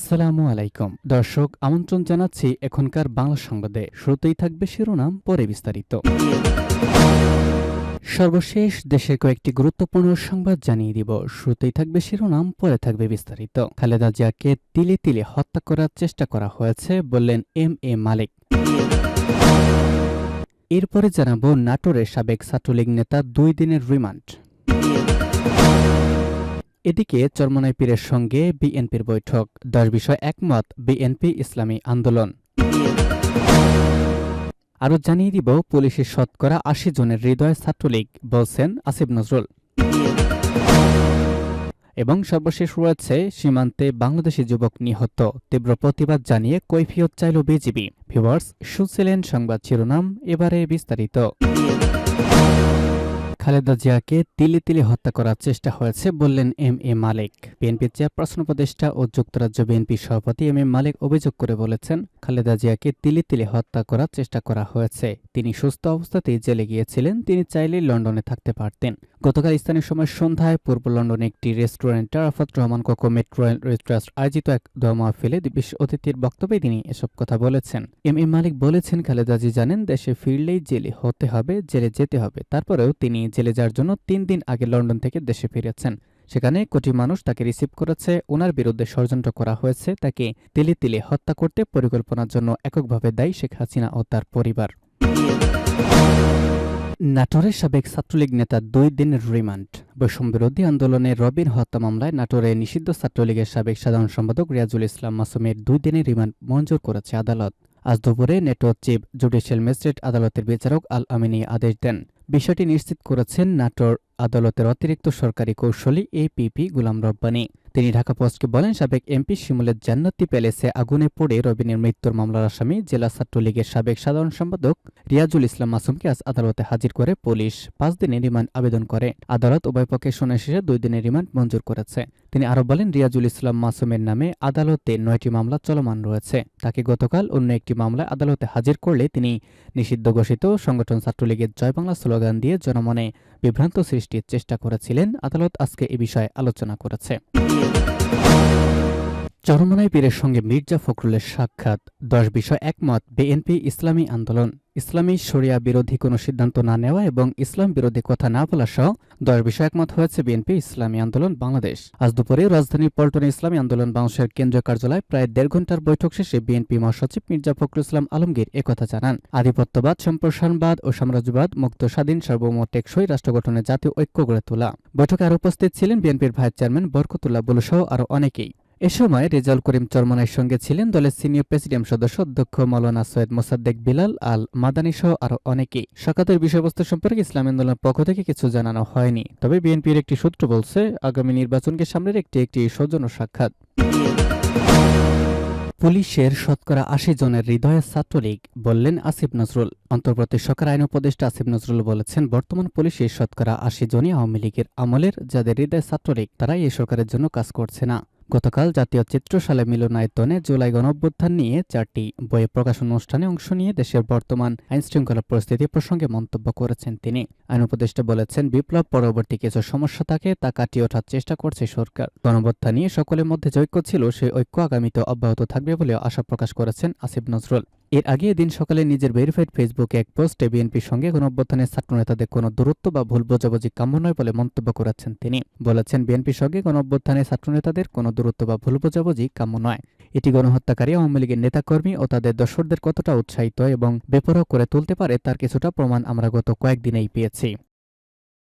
আসসালামু আলাইকুম দর্শক, আমন্ত্রণ জানাচ্ছি এখনকার বাংলা সংবাদে। শুরুতেই থাকবে শিরোনাম, পরে বিস্তারিত। সর্বশেষ দেশের কয়েকটি গুরুত্বপূর্ণ সংবাদ জানিয়ে দিব। শুরুতেই থাকবে শিরোনাম, পরে থাকবে বিস্তারিত। খালেদা জিয়াকে তিলে তিলে হত্যা করার চেষ্টা করা হয়েছে বললেন এম.এ. মালেক। এরপরে জানাবো নাটোরের সাবেক ছাত্রলীগ নেতা 2 দিনের রিমান্ড। এদিকে চরমোনাই পীরের সঙ্গে বিএনপির বৈঠক, 10 বিষয় একমত বিএনপি ইসলামী আন্দোলন। আরও জানিয়ে দিব পুলিশের শতকরা 80 জনের হৃদয় ছাত্রলীগ, বলছেন আসিফ নজরুল। এবং সর্বশেষ রয়েছে সীমান্তে বাংলাদেশি যুবক নিহত, তীব্র প্রতিবাদ জানিয়ে কৈফিয়ত চাইল বিজিবি। ভিউয়ার্স, শুনছিলেন সংবাদ শিরোনাম, এবারে বিস্তারিত। খালেদা জিয়াকে তিলে তিলে হত্যা করার চেষ্টা হয়েছে বললেন এম.এ. মালেক। বিএনপির চেয়ারপারসন উপদেষ্টা ও যুক্তরাজ্য বিএনপি সভাপতি এম.এ. মালেক অভিযোগ করে বলেছেন, খালেদা জিয়াকে তিলে তিলে হত্যা করার চেষ্টা করা হয়েছে। তিনি সুস্থ অবস্থাতেই জেলে গিয়েছিলেন, তিনি চাইলেই লন্ডনে থাকতে পারতেন। গতকাল স্থানীয় সময় সন্ধ্যায় পূর্ব লন্ডনে একটি রেস্টুরেন্টে Arafat Rahman cocoa metro rail trust আয়োজিত এক দোয়া মাহফিলে বিশেষ অতিথির বক্তব্যে তিনি এসব কথা বলেছেন। এম.এ. মালেক বলেছেন, খালেদা জি জানেন দেশে ফিরলেই জেলে হতে হবে, জেলে যেতে হবে। তারপরেও তিনি জেলে যাওয়ার জন্য 3 দিন আগে লন্ডন থেকে দেশে ফিরেছেন। সেখানে কোটি মানুষ তাকে রিসিভ করেছে। ওনার বিরুদ্ধে ষড়যন্ত্র করা হয়েছে, তাকে তিলে তিলে হত্যা করতে পরিকল্পনার জন্য এককভাবে দায়ী শেখ হাসিনা ও তার পরিবার। নাটোরের সাবেক ছাত্রলীগ নেতা 2 দিনের রিমান্ড। বৈষম্যবিরোধী আন্দোলনে রবিন হত্যা মামলায় নাটোরে নিষিদ্ধ ছাত্রলীগের সাবেক সাধারণ সম্পাদক রিয়াজুল ইসলাম মাসুমের 2 দিনের রিমান্ড মঞ্জুর করেছে আদালত। আজ দুপুরে নেটওয়ার্ক চিফ জুডিশিয়াল ম্যাজিস্ট্রেট আদালতের বিচারক আল আমিনী আদেশ দেন। বিষয়টি নিশ্চিত করেছেন নাটোর আদালতের অতিরিক্ত সরকারি কৌঁসুলি এপিপি গুলাম রব্বানী। তিনি ঢাকা পোস্টকে বলেন, সাবেক এমপি শিমুলের জান্নাতি প্যালেসে আগুনে পড়ে রবিনের মৃত্যুর মামলার আসামি জেলা ছাত্রলীগের সাবেক সাধারণ সম্পাদক রিয়াজুল ইসলাম মাসুমকে আজ আদালতে হাজির করে পুলিশ 5 দিনের রিমান্ড আবেদন করে। আদালত উভয় পক্ষের শুনানি শেষে 2 দিনের রিমান্ড মঞ্জুর করেছে। তিনি আরও বলেন, রিয়াজুল ইসলাম মাসুমের নামে আদালতে 9টি মামলা চলমান রয়েছে। তাকে গতকাল অন্য একটি মামলায় আদালতে হাজির করলে তিনি নিষিদ্ধ ঘোষিত সংগঠন ছাত্রলীগের জয় বাংলা স্লোগান দিয়ে জনমনে বিভ্রান্ত সৃষ্টির চেষ্টা করেছিলেন। আদালত আজকে এ বিষয়ে আলোচনা করেছে। চরমোনাই পীরের সঙ্গে মির্জা ফখরুলের সাক্ষাৎ, 10 বিষয় একমত বিএনপি ইসলামী আন্দোলন। ইসলামী শরিয়া বিরোধী কোনো সিদ্ধান্ত না নেওয়া এবং ইসলাম বিরোধী কথা না বলা সহ 10 বিষয় একমত হয়েছে বিএনপি ইসলামী আন্দোলন বাংলাদেশ। আজ দুপুরে রাজধানীর পল্টনে ইসলামী আন্দোলন বাংলাদেশের কেন্দ্রীয় কার্যালয়ে প্রায় 1.5 ঘণ্টার বৈঠক শেষে বিএনপি মহাসচিব মির্জা ফখরুল ইসলাম আলমগীর একথা জানান। আধিপত্যবাদ, সম্প্রসারণবাদ ও সাম্রাজ্যবাদ মুক্ত, স্বাধীন, সার্বভৌম, টেকসই রাষ্ট্র গঠনে জাতীয় ঐক্য গড়ে তোলা। বৈঠকে আরও উপস্থিত ছিলেন বিএনপির ভাইস চেয়ারম্যান বরকতুল্লাহ বুলু সহ আরও অনেকেই। এ সময় রেজাউল করিম চরমোনাইয়ের সঙ্গে ছিলেন দলের সিনিয়র প্রেসিডিয়াম সদস্য অধ্যক্ষ মাওলানা সৈয়দ মোসাদ্দেক বিলাল আল মাদানী সহ আরও অনেকেই। সাক্ষাতের বিষয়বস্তু সম্পর্কে ইসলামী আন্দোলনের পক্ষ থেকে কিছু জানানো হয়নি, তবে বিএনপির একটি সূত্র বলছে, আগামী নির্বাচনকে সামনে রেখে একটি সৌজন্য সাক্ষাৎ। পুলিশের শতকরা 80 জনের হৃদয়ে ছাত্রলীগ, বললেন আসিফ নজরুল। অন্তর্বর্তী সরকার আইন উপদেষ্টা আসিফ নজরুল বলেছেন, বর্তমান পুলিশের শতকরা 80 জনই আওয়ামী লীগের আমলের, যাদের হৃদয়ে ছাত্রলীগ, তারাই এই সরকারের জন্য কাজ করছে না। গতকাল জাতীয় চিত্রশালা মিলনায়তনে জুলাই গণঅভ্যুত্থান নিয়ে 4টি বইয়ের প্রকাশন অনুষ্ঠানে অংশ নিয়ে দেশের বর্তমান আইনশৃঙ্খলা পরিস্থিতি প্রসঙ্গে মন্তব্য করেছেন তিনি। আইন উপদেষ্টা বলেছেন, বিপ্লব পরবর্তী কিছু সমস্যা থাকে, তা কাটিয়ে ওঠার চেষ্টা করছে সরকার। গণঅভ্যুত্থান নিয়ে সকলের মধ্যে যে ঐক্য ছিল, সেই ঐক্য আগামীতে অব্যাহত থাকবে বলেও আশা প্রকাশ করেছেন আসিফ নজরুল। এর আগে এদিন সকালে নিজের ভেরিফাইড ফেসবুকে এক পোস্টে বিএনপির সঙ্গে গণঅভ্যুত্থানের ছাত্রনেতাদের কোনো দূরত্ব বা ভুল বোঝাবুঝি কাম্য নয় বলে মন্তব্য করেছেন তিনি। বলেছেন, বিএনপির সঙ্গে গণঅভ্যুত্থানের ছাত্রনেতাদের কোনো দূরত্ব বা ভুল বোঝাবুঝি কাম্য নয়। এটি গণহত্যাকারী আওয়ামী লীগের নেতাকর্মী ও তাদের দর্শকদের কতটা উৎসাহিত এবং বেপরোয়া করে তুলতে পারে, তার কিছুটা প্রমাণ আমরা গত কয়েকদিনেই পেয়েছি।